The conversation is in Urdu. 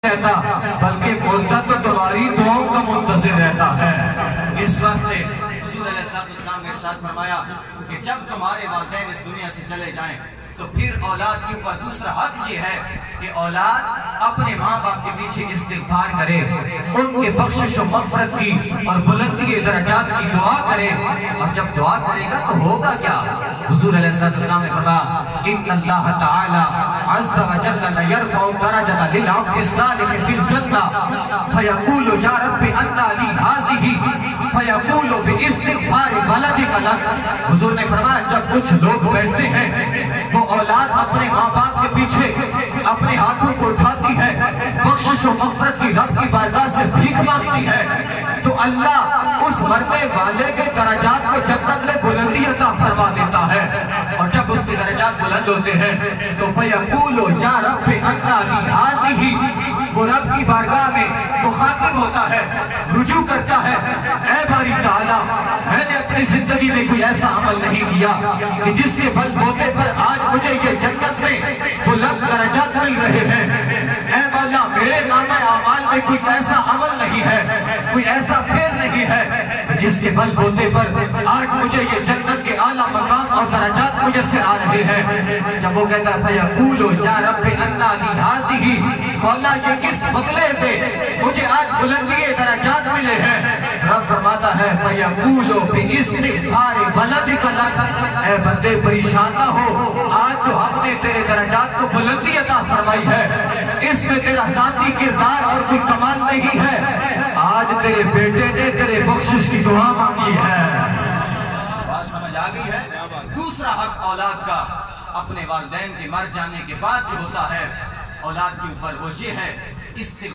رہتا بلکہ مردہ تو تمہاری دعاؤں کا منتظر رہتا ہے۔ اس وقت حضور علیہ السلام نے ارشاد فرمایا کہ جب تمہارے والدین اس دنیا سے چلے جائیں تو پھر اولاد کے اوپر دوسرا حق یہ ہے کہ اولاد اپنے ماں باپ کے پیچھے استغفار کرے، ان کے بخشش و مغفرت کی اور بلندی درجات کی دعا کرے۔ اور جب دعا کرے گا تو ہوگا کیا؟ حضور علیہ السلام نے فرمایا ان اللہ تعالی عز و جل یرفع درجۃ للعبد الصالح فی الجنہ فیقول یا رب انا لی ہذہ فیقول باستغفار ولدک لک۔ حضور نے فرمایا جب کچھ لوگ بیٹھتے ہیں وہ اولاد اپنے ماں باپ کے پیچھے اپنے ہاتھوں کو اٹھاتی ہے، بخشش و مغفرت کی رب کی بارگاہ سے بھیک مانگتی ہے، تو اللہ اس مرنے والے کے درجات کو جنت میں بلندی عطا فرما دیتا ہے۔ اور جب اس کے درجات بلند ہوتے ہیں تو فیقول یا رب انا لی ہذہ، وہ رب کی بارگاہ میں مخاطب ہوتا ہے، رجوع کرتا ہے، اے باری تعالیٰ میں نے اپنی زندگی میں کوئی ایسا عمل نہیں کیا کہ جس کے بل بوتے پر آج مجھے یہ جنت میں بلند درجات مل رہے ہیں۔ اے مولا میرے نام اعمال میں کوئی ایسا عمل نہیں ہے، کوئی ایسا فعل نہیں ہے جس کے بل بوتے پر آج مجھے یہ جنت کے اعلیٰ مقام اور درجات میسر آ رہے ہیں۔ جب وہ کہتا ہے فیقول یا رب انا لی ہذہ، مولا یہ کس بدلے پہ مجھے آج بلندی درجات ملے ہیں؟ رب فرماتا ہے فیقول باستغفار ولدک لک، اے بندے پریشان نہ ہو، آج جو ہم نے تیرے درجات کو بلندی عطا فرمائی ہے اس میں تیرا ذاتی کردار اور کوئی کمال نہیں ہے، آج تیرے بیٹے نے تیرے بخشش کی دعا مانگی ہے۔ بات سمجھ آ گئی ہے؟ دوسرا حق اولاد کا اپنے والدین کے مر جانے کے بعد جو ہوتا ہے اولاد کے اوپر وہ یہ ہے